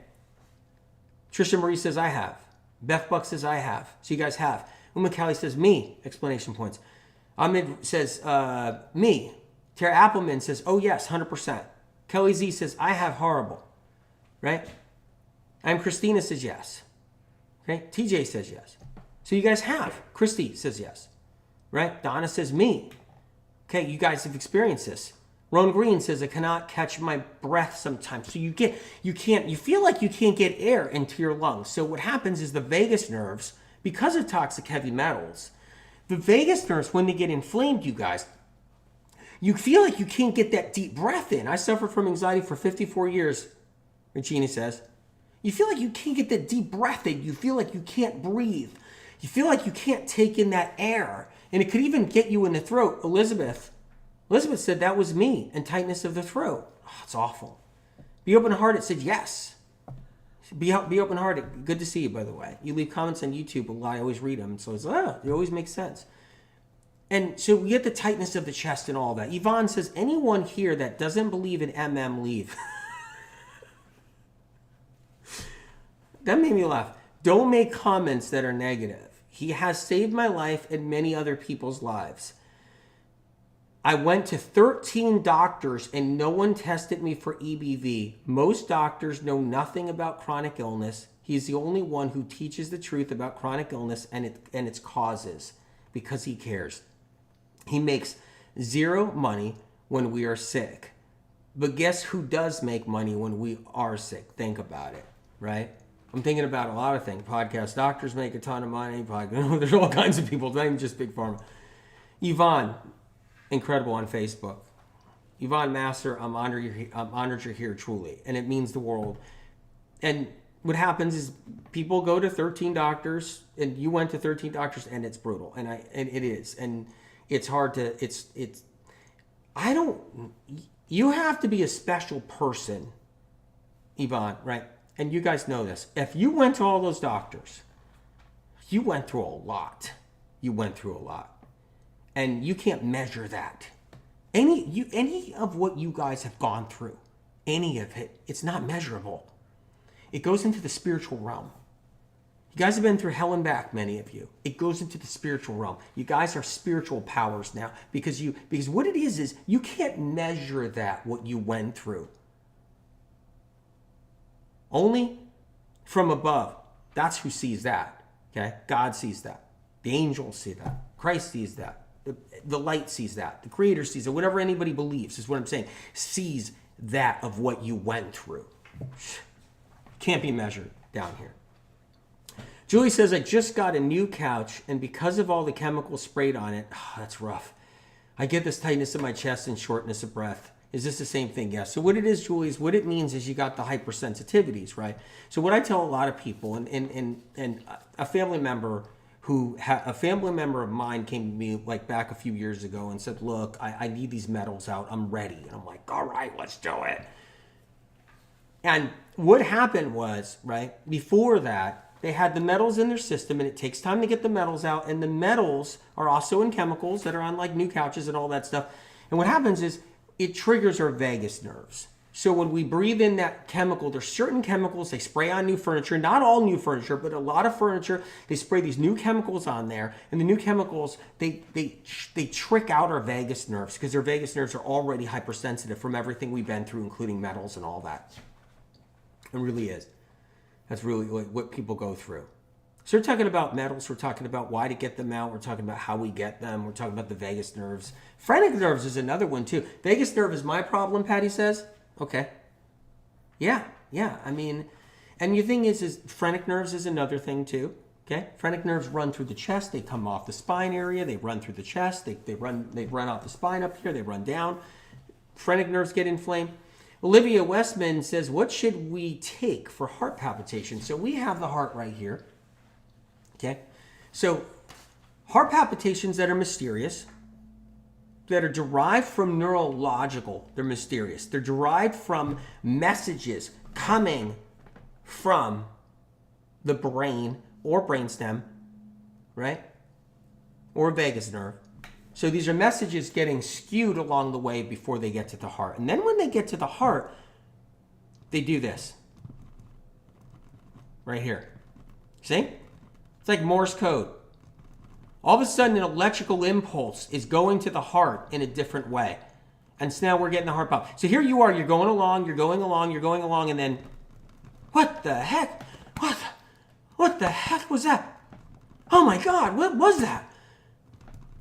Trisha Marie says, I have. Beth Buck says, I have. So you guys have. Uma Kelly says, me. Explanation points. Ahmed says, me. Tara Appleman says, oh yes, 100%. Kelly Z says, I have horrible. Right? I'm Christina says yes. Okay? TJ says yes. So you guys have. Christy says yes. Right? Donna says me. Okay, you guys have experienced this. Ron Green says, I cannot catch my breath sometimes. So you feel like you can't get air into your lungs. So what happens is the vagus nerves, because of toxic heavy metals, the vagus nerves, when they get inflamed, you guys, you feel like you can't get that deep breath in. I suffered from anxiety for 54 years, Regina says. You feel like you can't get that deep breath in. You feel like you can't breathe. You feel like you can't take in that air. And it could even get you in the throat. Elizabeth said that was me, and tightness of the throat. Oh, it's awful. Be open-hearted said yes. Be open-hearted. Good to see you, by the way. You leave comments on YouTube a lot. I always read them. So it always makes sense. And so we get the tightness of the chest and all that. Yvonne says, anyone here that doesn't believe in MM, leave. That made me laugh. Don't make comments that are negative. He has saved my life and many other people's lives. I went to 13 doctors and no one tested me for EBV. Most doctors know nothing about chronic illness. He's the only one who teaches the truth about chronic illness and its causes because he cares. He makes zero money when we are sick. But guess who does make money when we are sick? Think about it, right? I'm thinking about a lot of things. Podcast doctors make a ton of money. There's all kinds of people, not even just Big Pharma. Yvonne, incredible on Facebook. Yvonne Master, I'm honored you're here truly. And it means the world. And what happens is people go to 13 doctors, and you went to 13 doctors, and it's brutal. And it is. And it's hard to, you have to be a special person, Yvonne, right? And you guys know this. If you went to all those doctors, you went through a lot. And you can't measure that. Any of what you guys have gone through, any of it, it's not measurable. It goes into the spiritual realm. You guys have been through hell and back, many of you. It goes into the spiritual realm. You guys are spiritual powers now because what it is you can't measure that, what you went through. Only from above. That's who sees that. Okay? God sees that. The angels see that. Christ sees that. The light sees that. The Creator sees it. Whatever anybody believes is what I'm saying. Sees that of what you went through. Can't be measured down here. Julie says, I just got a new couch, and because of all the chemicals sprayed on it, that's rough. I get this tightness in my chest and shortness of breath. Is this the same thing? Yes. So what it is, Julie, is what it means is you got the hypersensitivities, right? So what I tell a lot of people, and a family member of mine came to me like back a few years ago and said, look, I need these metals out. I'm ready. And I'm like, all right, let's do it. And what happened was, right, before that, they had the metals in their system, and it takes time to get the metals out. And the metals are also in chemicals that are on like new couches and all that stuff. And what happens is, it triggers our vagus nerves. So when we breathe in that chemical, there's certain chemicals they spray on new furniture, not all new furniture, but a lot of furniture, they spray these new chemicals on there, and the new chemicals, they trick out our vagus nerves because our vagus nerves are already hypersensitive from everything we've been through, including metals and all that. It really is. That's really what people go through. So we're talking about metals, we're talking about why to get them out, we're talking about how we get them, we're talking about the vagus nerves. Phrenic nerves is another one too. Vagus nerve is my problem, Patty says. Okay. Yeah, I mean, and the thing is phrenic nerves is another thing too. Okay? Phrenic nerves run through the chest, they come off the spine area, they run through the chest, they run off the spine up here, they run down. Phrenic nerves get inflamed. Olivia Westman says, what should we take for heart palpitations? So we have the heart right here. Okay, so heart palpitations that are mysterious, that are derived from neurological, they're mysterious. They're derived from messages coming from the brain or brainstem, right? Or vagus nerve. So these are messages getting skewed along the way before they get to the heart. And then when they get to the heart, they do this. Right here. See? It's like Morse code. All of a sudden, an electrical impulse is going to the heart in a different way. And so now we're getting the heart pump. So here you are, you're going along, and then, what the heck? What the heck was that? Oh my God, what was that?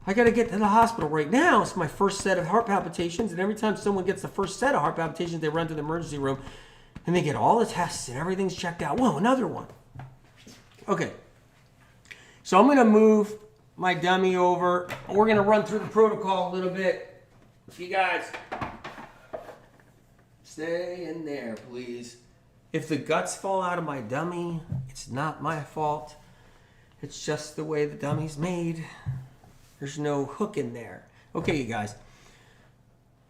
I got to get to the hospital right now. It's my first set of heart palpitations. And every time someone gets the first set of heart palpitations, they run to the emergency room and they get all the tests and everything's checked out. Whoa, another one. Okay. So I'm going to move my dummy over. We're going to run through the protocol a little bit. You guys, stay in there, please. If the guts fall out of my dummy, it's not my fault. It's just the way the dummy's made. There's no hook in there. Okay, you guys.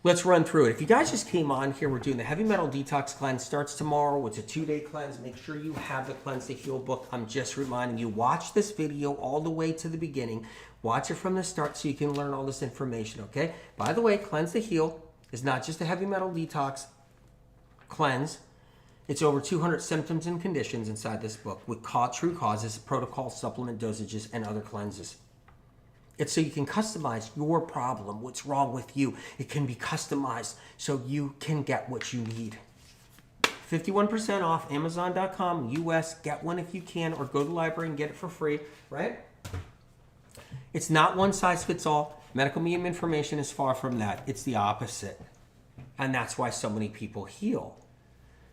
Let's run through it. If you guys just came on here, we're doing the Heavy Metal Detox Cleanse. Starts tomorrow. It's a 2-day cleanse. Make sure you have the Cleanse to Heal book. I'm just reminding you, watch this video all the way to the beginning. Watch it from the start so you can learn all this information, okay? By the way, Cleanse to Heal is not just a Heavy Metal Detox Cleanse. It's over 200 symptoms and conditions inside this book with true causes, protocols, supplement dosages, and other cleanses. It's so you can customize your problem, what's wrong with you. It can be customized so you can get what you need. 51% off, Amazon.com, US. Get one if you can, or go to the library and get it for free, right? It's not one size fits all. Medical medium information is far from that. It's the opposite. And that's why so many people heal.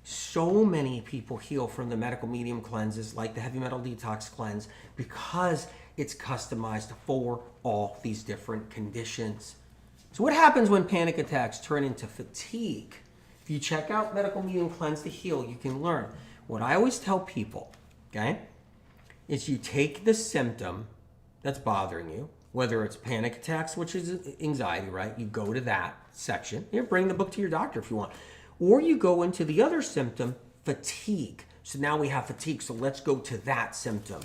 So many people heal from the medical medium cleanses like the Heavy Metal Detox Cleanse because it's customized for all these different conditions. So what happens when panic attacks turn into fatigue? If you check out Medical Medium Cleanse to Heal, you can learn. What I always tell people, okay, is you take the symptom that's bothering you, whether it's panic attacks, which is anxiety, right? You go to that section. You bring the book to your doctor if you want. Or you go into the other symptom, fatigue. So now we have fatigue, so let's go to that symptom.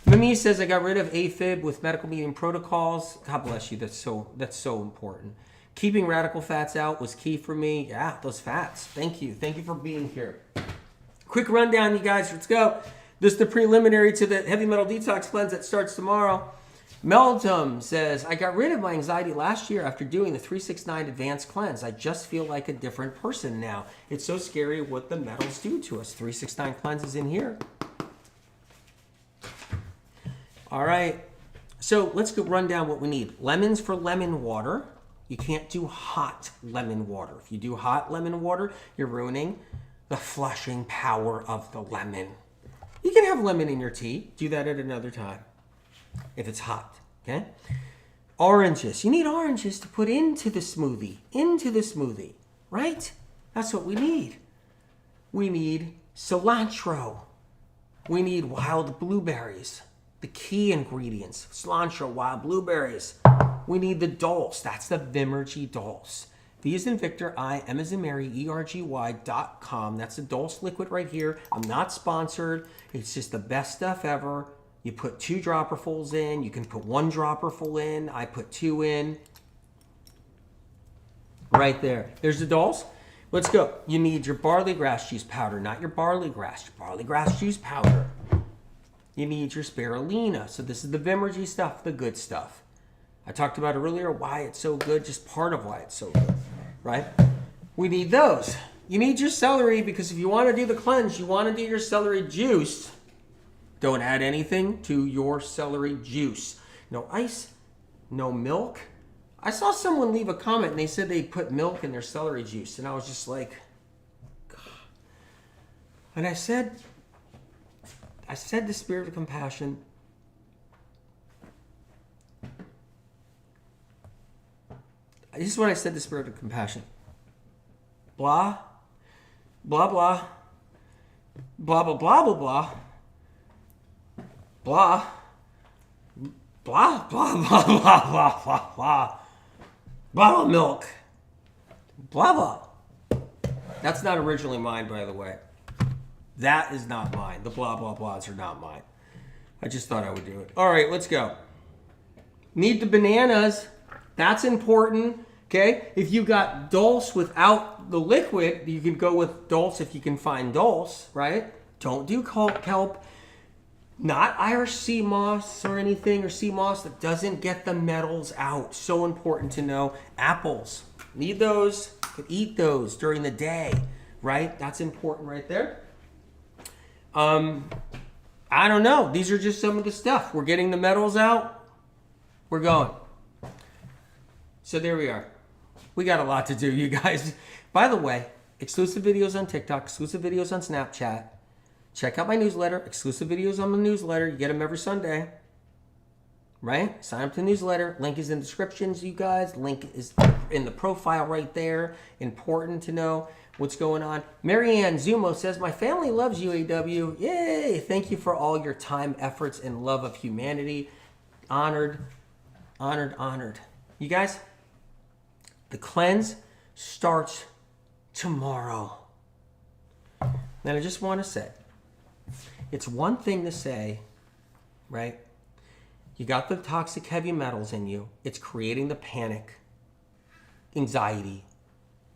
Mimi says, I got rid of AFib with medical medium protocols. God bless you, that's so important. Keeping radical fats out was key for me. Yeah, those fats. Thank you for being here. Quick rundown, you guys, let's go. This is the preliminary to the Heavy Metal Detox Cleanse that starts tomorrow. Meldum says, I got rid of my anxiety last year after doing the 369 Advanced Cleanse. I just feel like a different person now. It's so scary what the metals do to us. 369 Cleanse is in here. All right. So let's go run down what we need. Lemons for lemon water. You can't do hot lemon water. If you do hot lemon water, you're ruining the flushing power of the lemon. You can have lemon in your tea. Do that at another time. If it's hot, okay? Oranges. You need oranges to put into the smoothie, right? That's what we need. We need cilantro. We need wild blueberries. The key ingredients, cilantro, wild blueberries. We need the dulse. That's the Vimergy dulse. V as in Victor, I, M as in Mary, ERGY.com. That's the dulse liquid right here. I'm not sponsored. It's just the best stuff ever. You put 2 dropperfuls in. You can put 1 dropperful in. I put 2 in. Right there. There's the dulse. Let's go. You need your barley grass juice powder, not your barley grass. Your barley grass juice powder. You need your spirulina. So this is the Vimergy stuff, the good stuff. I talked about earlier why it's so good, just part of why it's so good, right? We need those. You need your celery because if you want to do the cleanse, you want to do your celery juice. Don't add anything to your celery juice. No ice, no milk. I saw someone leave a comment and they said they put milk in their celery juice. And I was just like, God. And I said the spirit of compassion. This is what I said, the spirit of compassion. Blah, blah, blah, blah, blah, blah, blah, blah. Blah, blah, blah, blah, blah, blah, blah, blah. Blah, milk. Blah, blah. That's not originally mine, by the way. That is not mine. The blah, blah, blahs are not mine. I just thought I would do it. All right, let's go. Need the bananas. That's important, okay? If you got dulse without the liquid, you can go with dulse if you can find dulse, right? Don't do kelp. Not Irish sea moss or anything, or sea moss that doesn't get the metals out. So important to know. Apples. Need those. Could eat those during the day, right? That's important right there. I don't know. These are just some of the stuff. We're getting the metals out. We're going. So there we are. We got a lot to do, you guys. By the way, exclusive videos on TikTok, exclusive videos on Snapchat. Check out my newsletter. Exclusive videos on the newsletter. You get them every Sunday. Right? Sign up to the newsletter. Link is in the descriptions, you guys. Link is in the profile right there. Important to know what's going on. Marianne Zumo says, my family loves UAW. Yay! Thank you for all your time, efforts, and love of humanity. Honored, honored, honored. You guys, the cleanse starts tomorrow. And I just want to say, it's one thing to say, right? You got the toxic heavy metals in you. It's creating the panic, anxiety,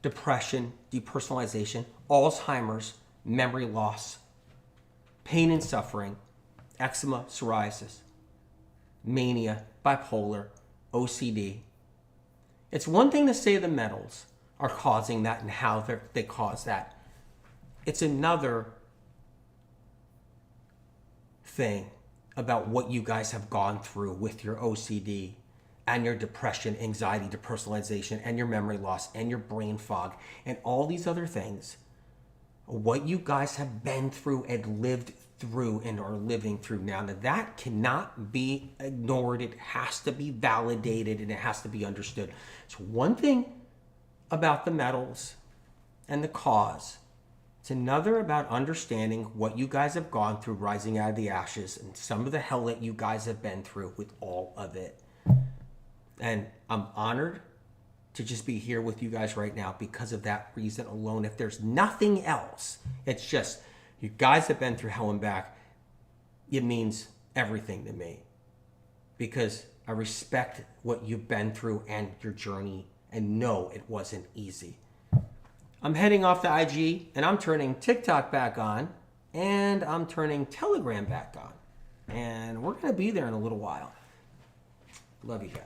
depression, depersonalization, Alzheimer's, memory loss, pain and suffering, eczema, psoriasis, mania, bipolar, OCD. It's one thing to say the metals are causing that and how they cause that. It's another thing about what you guys have gone through with your OCD and your depression, anxiety, depersonalization, and your memory loss, and your brain fog, and all these other things. What you guys have been through and lived through and are living through now. Now that cannot be ignored. It has to be validated and it has to be understood. So one thing about the metals and the cause. It's another about understanding what you guys have gone through rising out of the ashes and some of the hell that you guys have been through with all of it. And I'm honored to just be here with you guys right now because of that reason alone. If there's nothing else, it's just you guys have been through hell and back. It means everything to me because I respect what you've been through and your journey and know it wasn't easy. I'm heading off to IG and I'm turning TikTok back on and I'm turning Telegram back on. And we're going to be there in a little while. Love you guys.